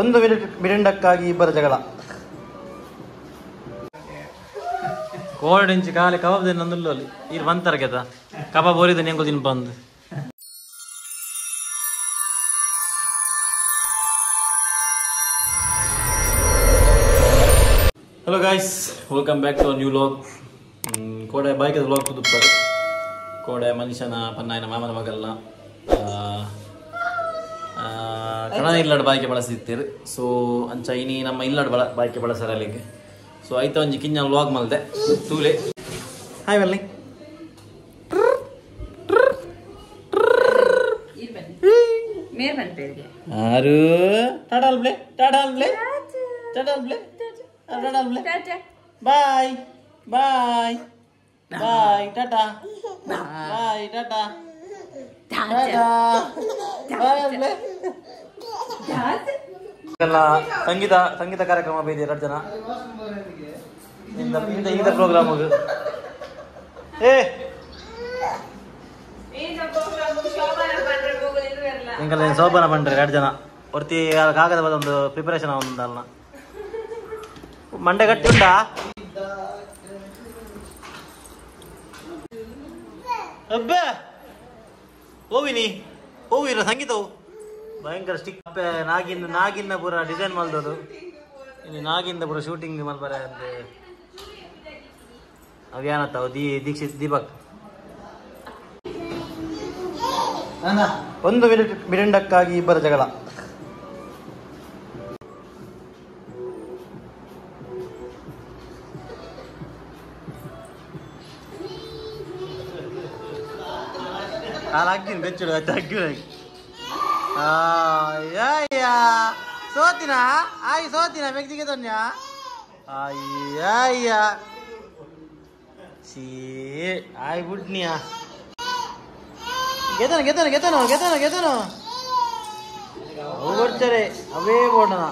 ಒಂದು ಮಿರಿಂಡಕ್ಕಾಗಿ ಇಬ್ಬರ ಜಗಳ. ಕೋಲ್ಡ್ ಇಂಚು ಖಾಲಿ ಕಬಾಬ್ ನಂದುಲ್ಲು ಅಲ್ಲಿ ಇದು ಬಂತಾರೆ ಕೆದ ಕಬಾಬ್ ಓರಿದ ನೆಂಗು ತಿನ್ ಬಂದು. Hello guys, welcome back to new vlog. ಕೋಡೆ ಬೈಕದ ವ್ಲಾಗ್ ತುದುಪ್ಪರು ಕೋಡೆ ಮನುಷ್ಯನ ಪನ್ನಾಯನ ಮಾಮನ ಮಗಲ್ಲ ಕಣ ಇಲ್ಲಾಡು ಬಾಯ್ಕೆ ಬಳಸಿರ್ತೀರಿ. ಸೊ ಅಂಚ ಇನಿ ನಮ್ಮ ಇಲ್ಲಾಡು ಬಾಯ್ಕೆ ಬಳಸಾರ ಅಲ್ಲಿಗೆ. ಸೊ ಆಯ್ತು ಒಂಜಿ ಕಿಂಜ ವ್ಲಾಗ್ ಮಲ್ದೆ ತೂಲೆ. ಹಾಯ್ ಬಲ್ಲಿ ಆರು ಟಾಟಾಲ್ ಬ್ಲೇ ಟಾಟಾಲ್ ಬ್ಲೇ ಟಾಟಾಲ್ ಬ್ಲೇ ಟಾಟಾಲ್ ಬ್ಲೇ ಬಾಯ್ ಬಾಯ್ ಬಾಯ್ ಟಾಟಾ ಬಾಯ್ ಟಾಟಾ ಟಾಟಾ ಬಾಯ್ ಬ್ಲೇ. ಸಂಗೀತ ಕಾರ್ಯಕ್ರಮ ಬೇದಿ 2 ಜನ ಇಂದ ಪ್ರೋಗ್ರಾಮ್ ಇಂಕಲ್ಲ ಶೋಭನ ಪಂಡ್ರೆ 2 ಜನ ಒರ್ತಿ ಕಾಗದ ಒಂದು ಪ್ರಿಪರೇಷನ್ ಒಂದಲ್ಲ ಮಂಡೆ ಗಟ್ಟಿ ಉಂಟಾ ಅಬ್ಬೆ ಹೋವಿನಿ ಹೋವಿರ ಸಂಗೀತವು ಭಯಂಕರ ಸ್ಟಿಕ್ ನಾಗಿಂದ ಪೂರ ಡಿಸೈನ್ ಮಾಡ್ದದು. ಇನ್ನು ನಾಗಿಂದ ಪೂರ ಶೂಟಿಂಗ್ ಮಲ್ಬಾರೆ ಅಂದ್ರೆ ಅವ್ಯಾನತ್ತಾವ ದೀಕ್ಷಿತ್ ದೀಪಕ್. ಒಂದು ಮಿರಿಂಡಕ್ಕಾಗಿ ಇಬ್ಬರ ಜಗಳ. ಹಾಕಿನ ಬೆಚ್ಚುಡು ಅಗ್ಗಿ ಸೋತಿನ ಆಯ್ ಸೋತಿನ ವ್ಯಕ್ತಿಗೆ ತೊನ್ಯ ಅಯ್ಯ ಸೀ ಆಯ್ ಬಿಡ್ನಿಯ ಗೆತನು ಅವು ಬರ್ತಾರೆ ಅವೇ ಬೋಡನ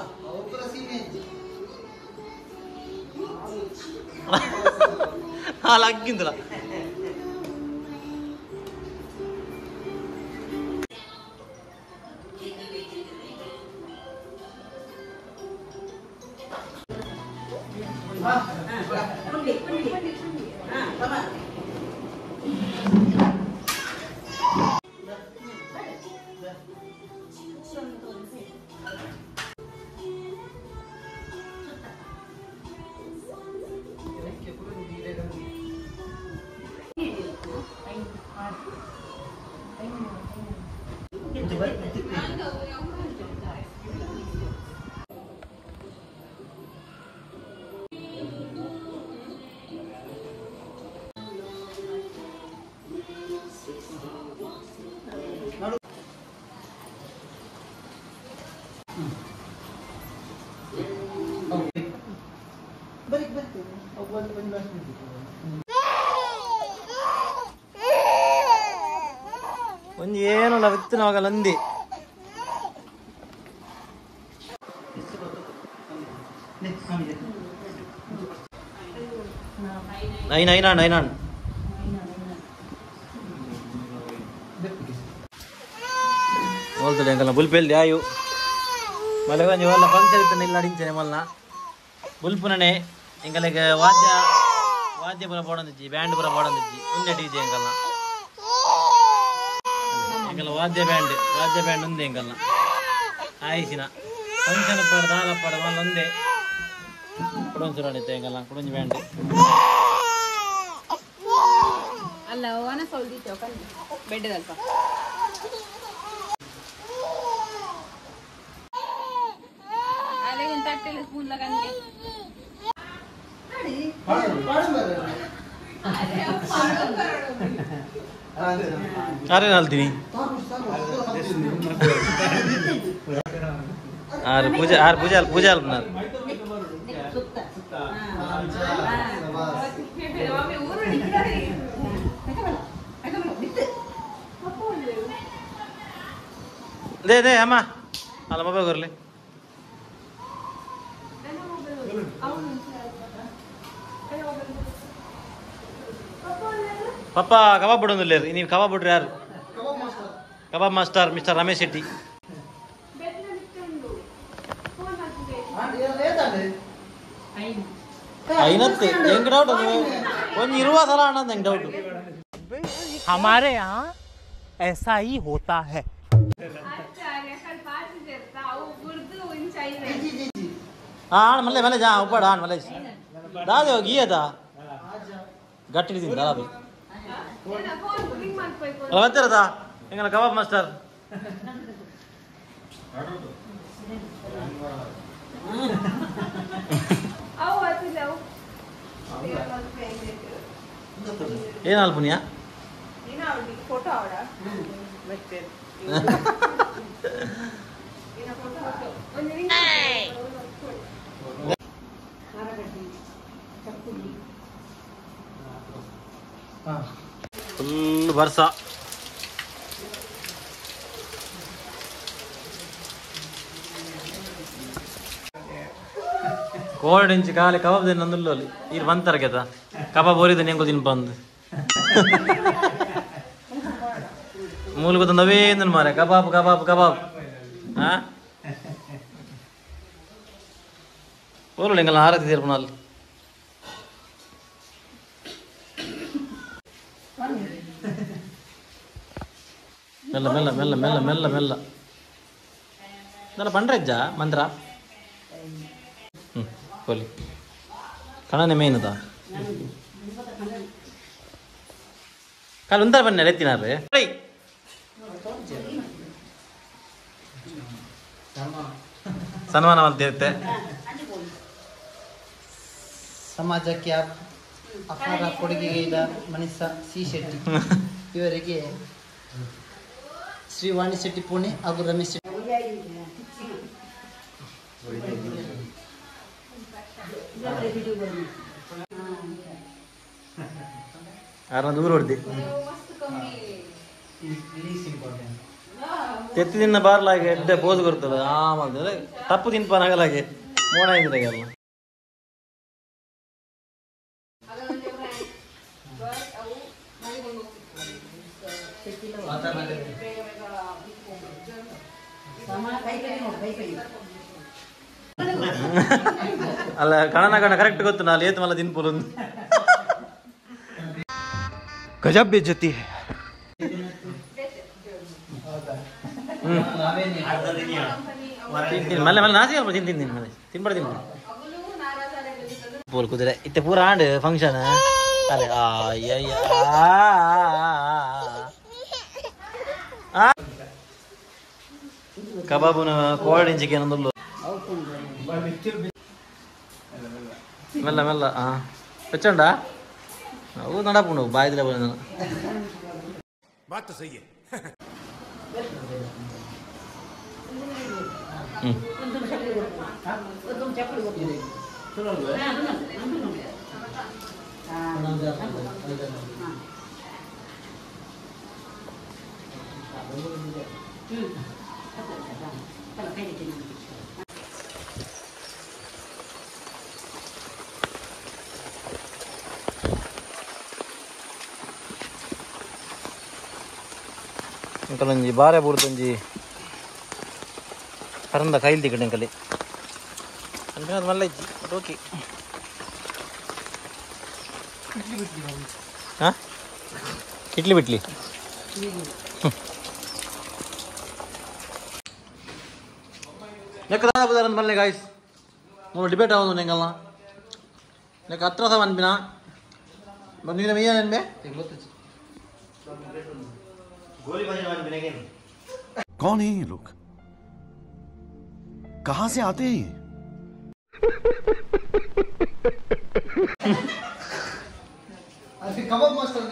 ಹಾಲಾಗಿಂದಲ್ಲ ಒಂದು ಏನಲ್ಲ ವಿತ್ತನವಾಗಲ್ಲ ಅಂದಿ ನೈನಾನ್ ಹೋಲ್ತದೆ ಅಂಕಲ್ನ ಬುಲ್ಪೆಲ್ದಿ ಆಯು ಮಳೆ ಕೊಂಚ ಒಲ್ಲ ಫಂಕ್ಷನ್ ಇತ್ತು ಇಲ್ಲ ಅಡಿಂಚನೆ ಮಲ್ನ ಬುಲ್ಪುನನೆ ಎಂಕಲಿಗೆ ವಾದ್ಯ ಪುರ ಪೋಡಂದಿಜ್ಜಿ ಬ್ಯಾಂಡ್ ಪುರ ಪೋಡಂದಿಜ್ಜಿ ಉಂದೆ ಡಿಜೆ ಎಂಕಲ್ನ ಎಂಕಲ್ಲ ವಾದ್ಯ ಬ್ಯಾಂಡ್ ಉಂದೆ ಎಂಕಲ್ನ ಆಯಿಸಿನ ಫಂಕ್ಷನ್ ಪಡ ದಾಲಪ್ಪಡ ಮಲ್ಲ ಒಂದೇ ಕುಡೊಂದು ಸುರಾಣಿತ್ತೆ ಎಂಕಲ್ನ ಕುಡೊಂಜಿ ಬ್ಯಾಂಡ್ ಅಲ್ಲ ಓನ ಸೌದಿತ್ತು ಬೆಡ್ ಅಲ್ಪ ಅಲೆಗೊಂದು ತಟ್ಟೆಲ್ಲ ಸ್ಪೂನ್ ಲಗಂಗೆ ಅರೆ ನಾಲ್ತೀನಿ ಪೂಜೆ ಅಲ್ಪನಾರು ದೇ ಅಮ್ಮ ಅಲ್ಲ ಮೊಬೈಲ್ ಬರಲಿ ಪಪ್ಪ ಕಬಾಬ್ ಬಿಡೋದಿಲ್ಲ ನೀವು ಕಬಾಬ್ ಬಿಡ್ರಿ ಯಾರು ಕಬಾಬ್ ಮಾಸ್ಟರ್ ಮಿಸ್ಟರ್ ರಮೇಶ್ ಶೆಟ್ಟಿ అయినತ್ತೆ ಹೆಂಗ್ ಡೌಟ್ ಅದು ಒಂದು ಇರುವ ಸಲ ಅನ್ನೋದು ಹೆಂಗ್ ಡೌಟ್ हमारे यहाँ ऐसा ही होता है ಆಣ ಮಲ್ಲೆ ಮಲ್ಲೆ ಜಾ ಉಪ್ಪಾಡ ಆಣ ಮಲ್ಲೆ ದಾದೆ ಹೋಗಿ ಈಯದ ಗಟ್ಟಿ ತಿಂದ ದಾಬಿ ಅಲ್ಲ ಬರ್ತಿರದ ಹೆಂಗಲ್ಲ ಕಬಾಬ್ ಮಾಸ್ಟರ್ ಏನ್ ಅಲ್ಪುನಿಯಾ ಫೋಟೋ ಅವಡ ಫುಲ್ ಬರ್ಸ ಕೋಲ್ಡ್ ಇಂಚ್ ಕಾಲಿ ಕಬಾಬ್ ದಿನ ನಂದುಲ್ಲೋಲಿ ಇರ್ ಬಂತಾರ ಕೆತ ಕಬಾಬ್ ಓರಿದ ನೆಂಗು ದಿನ ಬಂದು ಮೂಲ ಗೊತ್ತಂದವೇ ನನ್ ಮಾರೆ ಕಬಾಬ್ ಕಬಾಬ್ ಕಬಾಬ್ ಹಾ ಓಲು ಎಂಗಲ್ಲ ಆರತಿ ತೀರ್ಪುನಲ್ಲಿ ಮೆಲ್ಲ ಮೆಲ್ಲ ಮೆಲ್ಲ ಮೆಲ್ಲ ಮೆಲ್ಲ ಮೆಲ್ಲ ಇದೆಲ್ಲ ಪಂಡ್ರಜ್ಜ ಮಂತ್ರ ಕೋಲಿ ಕಣನೆ ಮೇನ್ ಅದ ಕಾಲು ಉಂತಾರ ಬನ್ನಿ ಎತ್ತಿನಾರ್ರಿ ಸನ್ಮಾನ ಅಂತ ಇರುತ್ತೆ ಸಮಾಜಕ್ಕೆ ಅಪಾರ ಕೊಡುಗೆಗೈದ ಮನೀಷ ಸಿ ಶೆಟ್ಟಿ ಇವರಿಗೆ ಶ್ರೀ ವಾಣಿ ಶೆಟ್ಟಿ ಪುಣೆ ಹಾಗೂ ರಮೇಶ್ ಶೆಟ್ಟಿ ಯಾರನ್ನ ದೂರ ಹೊಡ್ದಿ ತೆತ್ತಿ ದಿನ ಬಾರ್ಲಾಗೆ ಎಡ್ಡೆ ಬೋದು ಕೊಡ್ತದೆ ಆಮೇಲೆ ತಪ್ಪು ತಿನ್ಪಾನಾಗಲಾಗೆ ಮೋಣ ಇದ್ರಾಗೆಲ್ಲ ಅಲ್ಲ ಕಣನ ಕಣ ಕರೆಕ್ಟ್ ಗೊತ್ತು ನಾ ಏತ್ ಮಲ್ಲ ತಿನ್ಪುಲು गजब बेइज्जती है ಮಲ್ಲ ಮಲ್ಲ ನಾಸಿ ಅಲ್ಪ ತಿಂತೀನಿ ಮನೆ ತಿನ್ಬಾರ ತಿನ್ಬಿಡಿ ಪೂಲ್ ಕುದುರೆ ಇತ್ತೆ ಪೂರ ಆಂಡ್ ಫಂಕ್ಷನ್ ಅಲ್ಲೇ ಕಬಾಬುನ ಕೋಲ್ಡ್ ಇಂಚಿಗೆ ಏನೊಂದು ಮೆಲ್ಲ ಮೆಲ್ಲ ಪೆಚ್ಚಂಡ ಅವು ನಡಪುಂಡು ಬಾಯ್ದಿಲ್ಲ ಬಂದ ಅಂಕಲಂಜಿ ಬಾರೆ ಬೂರ್ದಂಜಿ ಕರಂದ ಕೈಲ್ ತಿಕ್ಕಡೆ ಅಂಕಲಿ ಅಂದ್ರೆ ಅದು ಮಲ್ಲ ಇಜ್ಜಿ ಓಕೆ ಹಾಂ ಇಡ್ಲಿ ಬಿಟ್ಲಿ ನೆಕ್ಕ ಬದಾರ ಮಲ್ಲೆ ಗಾಯ್ಸ್ ಮೂರು ಡಿಬೇಟ್ ಆಗೋದು ನೆಂಗಲ್ಲ ನೆಕ್ಕ ಹತ್ರ ಸಹ ಅನ್ಪಿನ ಬಂದಿನ ಮೇಯ ನೆನ್ಬೆ कौन है ये लोग कहां से आते हैं ಅದು ಕಬಾಬ್ ಮಾಸ್ಟರ್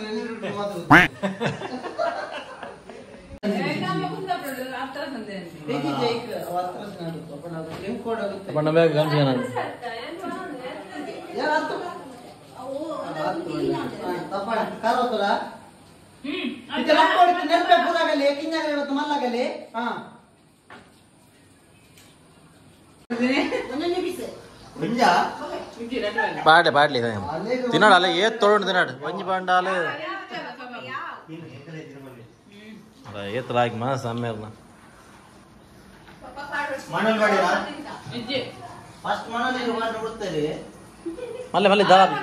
ಪಾಡ್ಲೆ ಪಾಡ್ಲಿ ತಿನ್ನೋಣ ಅಲ್ಲ ಏತ್ ತೊಗೊಂಡು ತಿನ್ನಾಡು ಒಂಜಿ ಪಾಂಡಾಲು ಅಲ್ಲ ಏತಲಾಗಿ ಮಾಸ ಅಮ್ಮೇರ್ನ ಫಸ್ಟ್ ಮಣ್ಣಲ್ಲಿ ಬಿಡ್ತಾರೆ ಮಲ್ಲೆ ಮಲ್ಲೆ ದಾಬಿ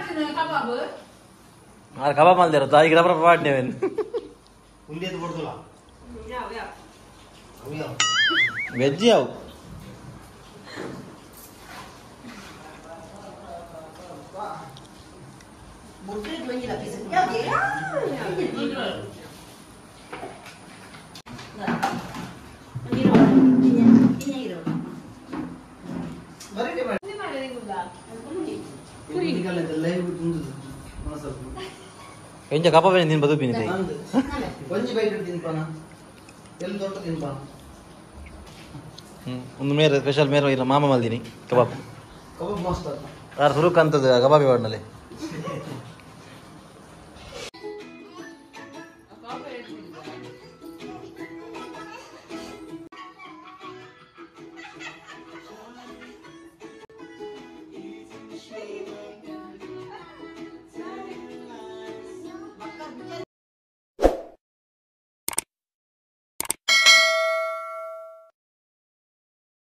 ಆರು ಕಬಾಬ್ ಮಲ್ದಿರೋ ತಾಯಿಗೆ ರಬ್ಬರ ಪಾಡ್ನೇವೇನು ವೆಜ್ ಯಾವು ಎಂಚ ಕಬಾಬ್ ತಿನ್ ಬದು ಬಿನಿದೆ ಒಂಜಿ ಬೈಟ್ ತಿನ್ಪಾನ ಎಲ್ಲಿ ದೊಡ್ಡ ತಿನ್ಪಾನ ಒಂದು ಮೇರೆ ಸ್ಪೆಷಲ್ ಮೇರೆ ಇಲ್ಲ ಮಾಮ ಮಲ್ದಿನಿ ಕಬಾಬ್ ಕಬಾಬ್ ಮಸ್ತ್ ಅಲ್ಲ ಯಾರು ಸುರುಕ್ ಅಂತದ ಕಬಾಬಿ ವಾಡ್ನಲ್ಲಿ